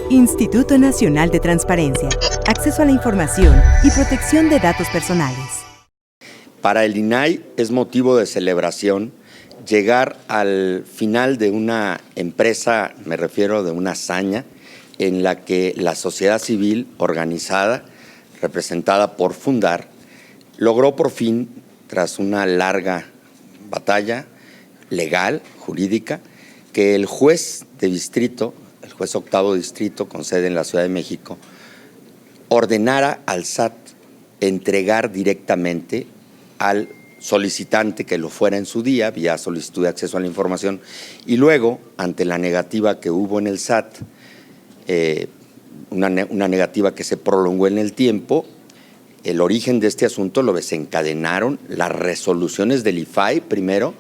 Instituto Nacional de Transparencia, Acceso a la Información y Protección de Datos Personales. Para el INAI es motivo de celebración llegar al final de una empresa, me refiero de una hazaña, en la que la sociedad civil organizada, representada por Fundar, logró por fin, tras una larga batalla legal, jurídica, que el juez de distrito, el juez octavo distrito con sede en la Ciudad de México, ordenara al SAT entregar directamente al solicitante que lo fuera en su día, vía solicitud de acceso a la información, y luego, ante la negativa que hubo en el SAT, una negativa que se prolongó en el tiempo, el origen de este asunto lo desencadenaron las resoluciones del IFAI, primero,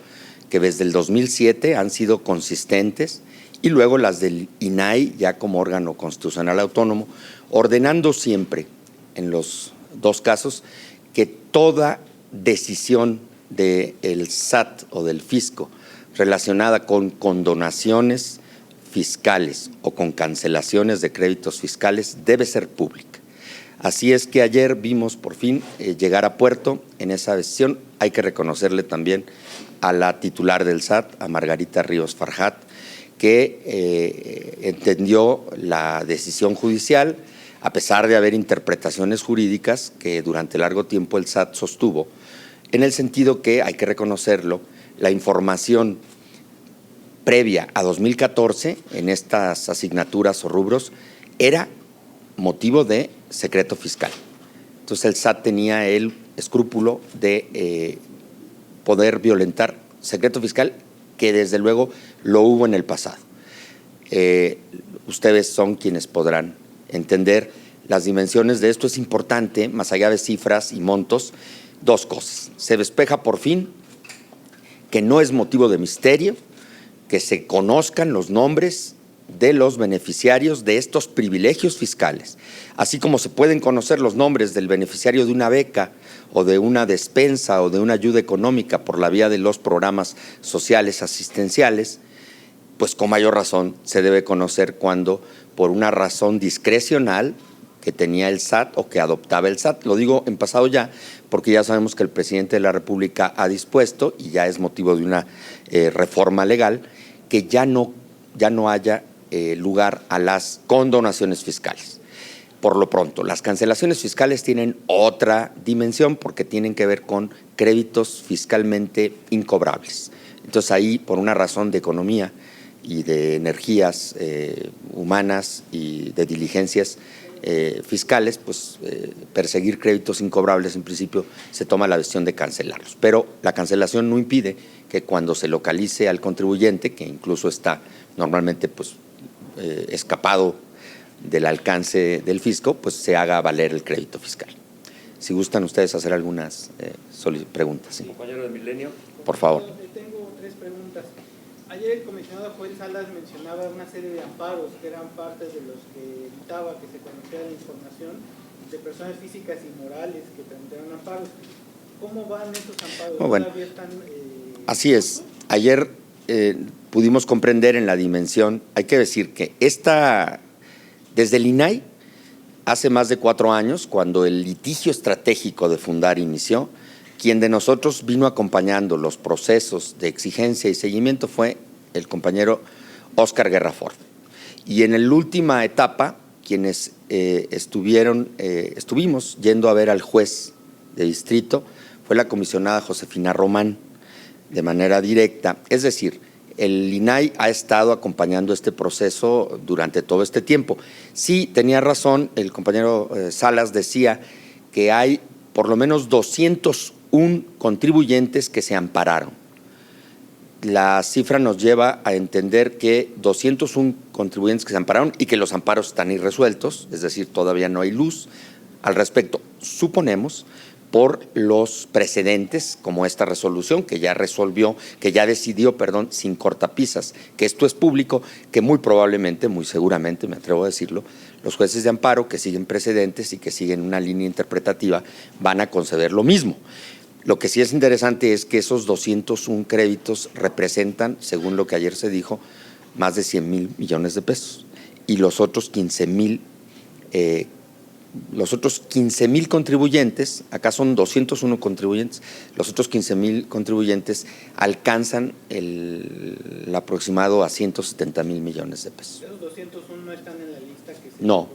que desde el 2007 han sido consistentes, y luego las del INAI, ya como órgano constitucional autónomo, ordenando siempre, en los dos casos, que toda decisión del SAT o del fisco relacionada con condonaciones fiscales o con cancelaciones de créditos fiscales debe ser pública. Así es que ayer vimos por fin llegar a puerto en esa decisión. Hay que reconocerle también a la titular del SAT, a Margarita Ríos Farjat, que entendió la decisión judicial, a pesar de haber interpretaciones jurídicas que durante largo tiempo el SAT sostuvo, en el sentido que, hay que reconocerlo, la información previa a 2014 en estas asignaturas o rubros era motivo de secreto fiscal. Entonces el SAT tenía el escrúpulo de poder violentar secreto fiscal, que desde luego lo hubo en el pasado. Ustedes son quienes podrán entender las dimensiones de esto. Es importante, más allá de cifras y montos, dos cosas. Se despeja por fin que no es motivo de misterio que se conozcan los nombres de los beneficiarios de estos privilegios fiscales, así como se pueden conocer los nombres del beneficiario de una beca o de una despensa o de una ayuda económica por la vía de los programas sociales asistenciales, pues con mayor razón se debe conocer cuando, por una razón discrecional que tenía el SAT o que adoptaba el SAT. Lo digo en pasado ya, porque ya sabemos que el presidente de la República ha dispuesto, y ya es motivo de una reforma legal, que ya no haya lugar a las condonaciones fiscales. Por lo pronto, las cancelaciones fiscales tienen otra dimensión porque tienen que ver con créditos fiscalmente incobrables. Entonces ahí, por una razón de economía y de energías humanas y de diligencias fiscales, pues perseguir créditos incobrables en principio se toma la decisión de cancelarlos. Pero la cancelación no impide que cuando se localice al contribuyente, que incluso está normalmente pues escapado del alcance del fisco, pues se haga valer el crédito fiscal. Si gustan ustedes hacer algunas preguntas. ¿Sí? Compañero de Milenio. Por favor. Tengo tres preguntas. Ayer el comisionado Joel Salas mencionaba una serie de amparos que eran parte de los que evitaba que se conociera la información de personas físicas y morales que tendrían amparos. ¿Cómo van esos amparos? Oh, bueno, están, así es. Ayer pudimos comprender en la dimensión, hay que decir que desde el INAI, hace más de 4 años, cuando el litigio estratégico de Fundar inició, quien de nosotros vino acompañando los procesos de exigencia y seguimiento fue el compañero Óscar Guerra Ford. Y en la última etapa, quienes estuvimos yendo a ver al juez de distrito fue la comisionada Josefina Román, de manera directa. Es decir, el INAI ha estado acompañando este proceso durante todo este tiempo. Sí, tenía razón, el compañero Salas decía que hay por lo menos 201 contribuyentes que se ampararon. La cifra nos lleva a entender que 201 contribuyentes que se ampararon y que los amparos están irresueltos, es decir, todavía no hay luz al respecto. Suponemos por los precedentes como esta resolución que ya decidió, sin cortapisas, que esto es público, que muy probablemente, muy seguramente, me atrevo a decirlo, los jueces de amparo que siguen precedentes y que siguen una línea interpretativa van a conceder lo mismo. Lo que sí es interesante es que esos 201 créditos representan, según lo que ayer se dijo, más de 100,000 millones de pesos. y los otros 15,000 contribuyentes, acá son 201 contribuyentes, los otros 15,000 contribuyentes alcanzan el aproximado a 170,000 millones de pesos. ¿Esos 201 no están en la lista que se... No,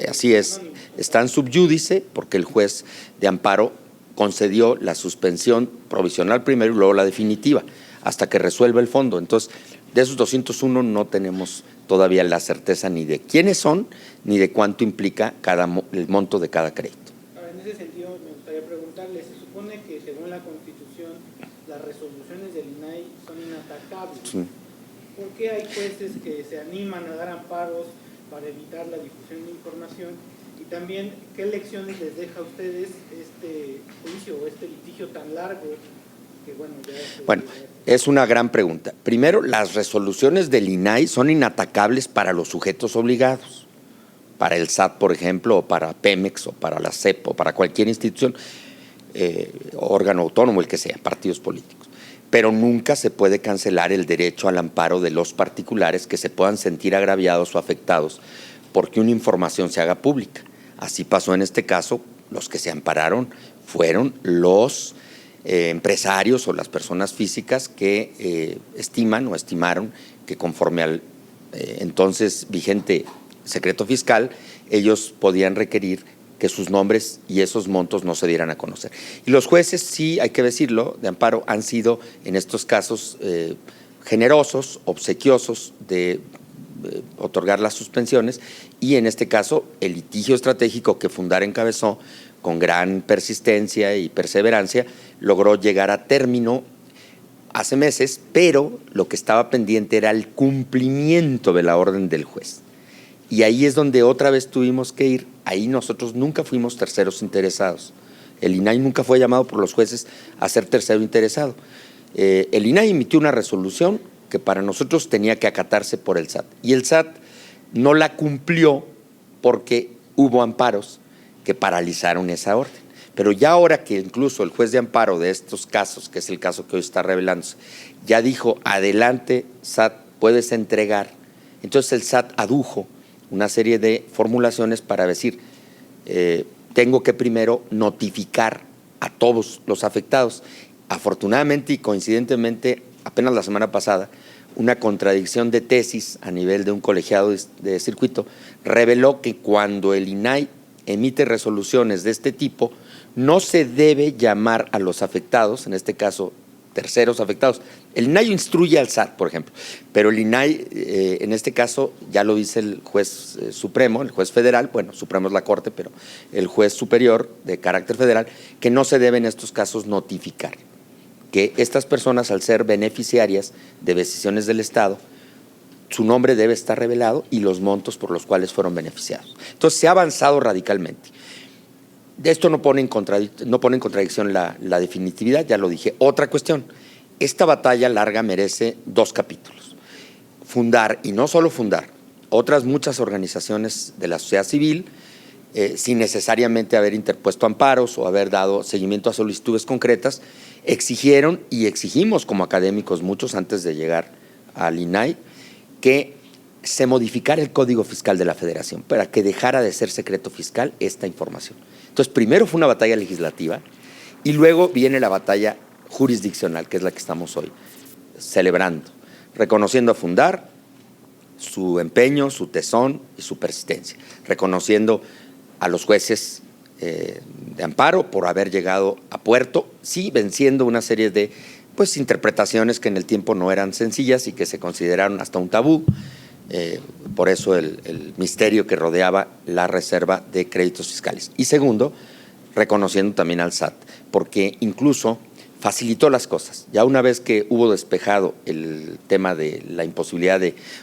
así es, están sub judice porque el juez de amparo concedió la suspensión provisional primero y luego la definitiva, hasta que resuelva el fondo. Entonces, de esos 201 no tenemos todavía la certeza ni de quiénes son, ni de cuánto implica el monto de cada crédito. Ahora, en ese sentido, me gustaría preguntarle, se supone que según la Constitución, las resoluciones del INAI son inatacables. Sí. ¿Por qué hay jueces que se animan a dar amparos para evitar la difusión de información? Y también, ¿qué lecciones les deja a ustedes este juicio o este litigio tan largo? Que, bueno, es una gran pregunta. Primero, las resoluciones del INAI son inatacables para los sujetos obligados, para el SAT, por ejemplo, o para Pemex, o para la CEP, o para cualquier institución, órgano autónomo, el que sea, partidos políticos. Pero nunca se puede cancelar el derecho al amparo de los particulares que se puedan sentir agraviados o afectados porque una información se haga pública. Así pasó en este caso, los que se ampararon fueron los empresarios o las personas físicas que estiman o estimaron que conforme al entonces vigente secreto fiscal, ellos podían requerir que sus nombres y esos montos no se dieran a conocer. Y los jueces, sí, hay que decirlo, de amparo, han sido en estos casos generosos, obsequiosos de otorgar las suspensiones, y en este caso el litigio estratégico que Fundar encabezó con gran persistencia y perseverancia logró llegar a término hace meses, pero lo que estaba pendiente era el cumplimiento de la orden del juez. Y ahí es donde otra vez tuvimos que ir. Ahí nosotros nunca fuimos terceros interesados. El INAI nunca fue llamado por los jueces a ser tercero interesado. El INAI emitió una resolución que para nosotros tenía que acatarse por el SAT. Y el SAT no la cumplió porque hubo amparos que paralizaron esa orden. Pero ya ahora que incluso el juez de amparo de estos casos, que es el caso que hoy está revelándose, ya dijo, adelante SAT, puedes entregar. Entonces el SAT adujo una serie de formulaciones para decir, tengo que primero notificar a todos los afectados. Afortunadamente y coincidentemente, apenas la semana pasada, una contradicción de tesis a nivel de un colegiado de circuito reveló que cuando el INAI emite resoluciones de este tipo, no se debe llamar a los afectados, en este caso terceros afectados. El INAI instruye al SAT, por ejemplo, pero el INAI, en este caso, ya lo dice el juez supremo, el juez federal, bueno, supremo es la Corte, pero el juez superior de carácter federal, que no se debe en estos casos notificar, que estas personas, al ser beneficiarias de decisiones del Estado, su nombre debe estar revelado y los montos por los cuales fueron beneficiados. Entonces, se ha avanzado radicalmente. De esto no pone en contradicción la definitividad, ya lo dije. Otra cuestión, esta batalla larga merece 2 capítulos. Fundar, y no solo Fundar, otras muchas organizaciones de la sociedad civil, sin necesariamente haber interpuesto amparos o haber dado seguimiento a solicitudes concretas, exigieron y exigimos como académicos muchos antes de llegar al INAI que se modificara el Código Fiscal de la Federación para que dejara de ser secreto fiscal esta información. Entonces, primero fue una batalla legislativa y luego viene la batalla jurisdiccional, que es la que estamos hoy celebrando, reconociendo a Fundar su empeño, su tesón y su persistencia, reconociendo a los jueces de amparo por haber llegado a puerto, sí, venciendo una serie de interpretaciones que en el tiempo no eran sencillas y que se consideraron hasta un tabú. Por eso el misterio que rodeaba la reserva de créditos fiscales. Y segundo, reconociendo también al SAT, porque incluso facilitó las cosas. Ya una vez que hubo despejado el tema de la imposibilidad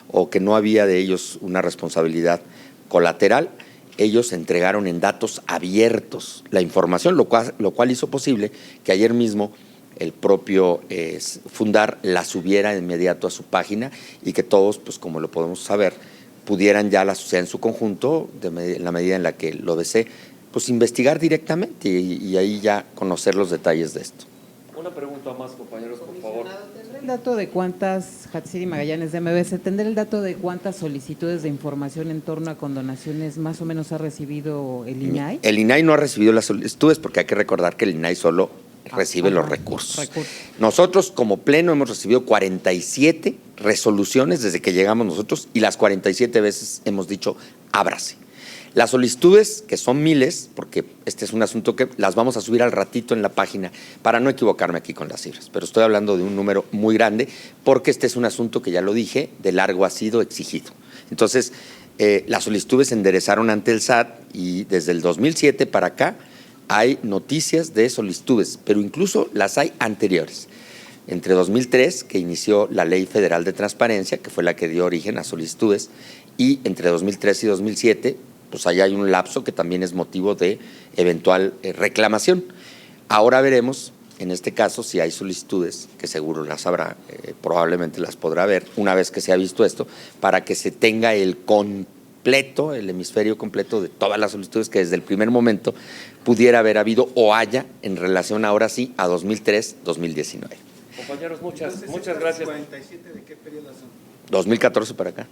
o que no había de ellos una responsabilidad colateral, ellos entregaron en datos abiertos la información, lo cual hizo posible que ayer mismo el propio Fundar la subiera de inmediato a su página y que todos, pues como lo podemos saber, pudieran ya la sociedad en su conjunto, en la medida en la que lo desee, pues investigar directamente y ahí ya conocer los detalles de esto. Una pregunta más, compañeros, por favor. ¿Tendrá el dato de cuántas, Hatsiri Magallanes de MBS, tendrá el dato de cuántas solicitudes de información en torno a condonaciones más o menos ha recibido el INAI? El INAI no ha recibido las solicitudes porque hay que recordar que el INAI solo recibe los recursos. Nosotros como Pleno hemos recibido 47 resoluciones desde que llegamos nosotros y las 47 veces hemos dicho ábrase. Las solicitudes, que son miles, porque este es un asunto que las vamos a subir al ratito en la página para no equivocarme aquí con las cifras, pero estoy hablando de un número muy grande porque este es un asunto que ya lo dije, de largo ha sido exigido. Entonces, las solicitudes se enderezaron ante el SAT y desde el 2007 para acá hay noticias de solicitudes, pero incluso las hay anteriores. Entre 2003, que inició la Ley Federal de Transparencia, que fue la que dio origen a solicitudes, y entre 2003 y 2007, pues allá hay un lapso que también es motivo de eventual reclamación. Ahora veremos, en este caso, si hay solicitudes, que seguro las habrá, probablemente las podrá ver, una vez que se ha visto esto, para que se tenga el hemisferio completo de todas las solicitudes que desde el primer momento pudiera haber habido o haya en relación ahora sí a 2003-2019. Compañeros, muchas Entonces, gracias. 47, ¿de qué periodo son? 2014 para acá,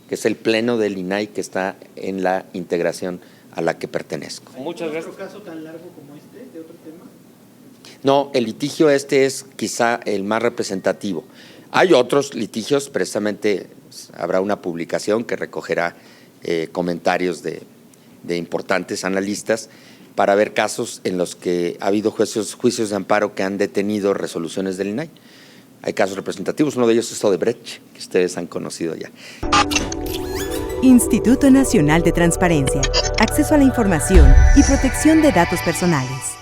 que es el pleno del INAI que está en la integración a la que pertenezco. Muchas gracias. ¿Otro caso tan largo como este, de otro tema? No, el litigio este es quizá el más representativo. Hay otros litigios, precisamente habrá una publicación que recogerá comentarios de importantes analistas para ver casos en los que ha habido juicios de amparo que han detenido resoluciones del INAI. Hay casos representativos, uno de ellos es Odebrecht, que ustedes han conocido ya. Instituto Nacional de Transparencia, Acceso a la Información y Protección de Datos Personales.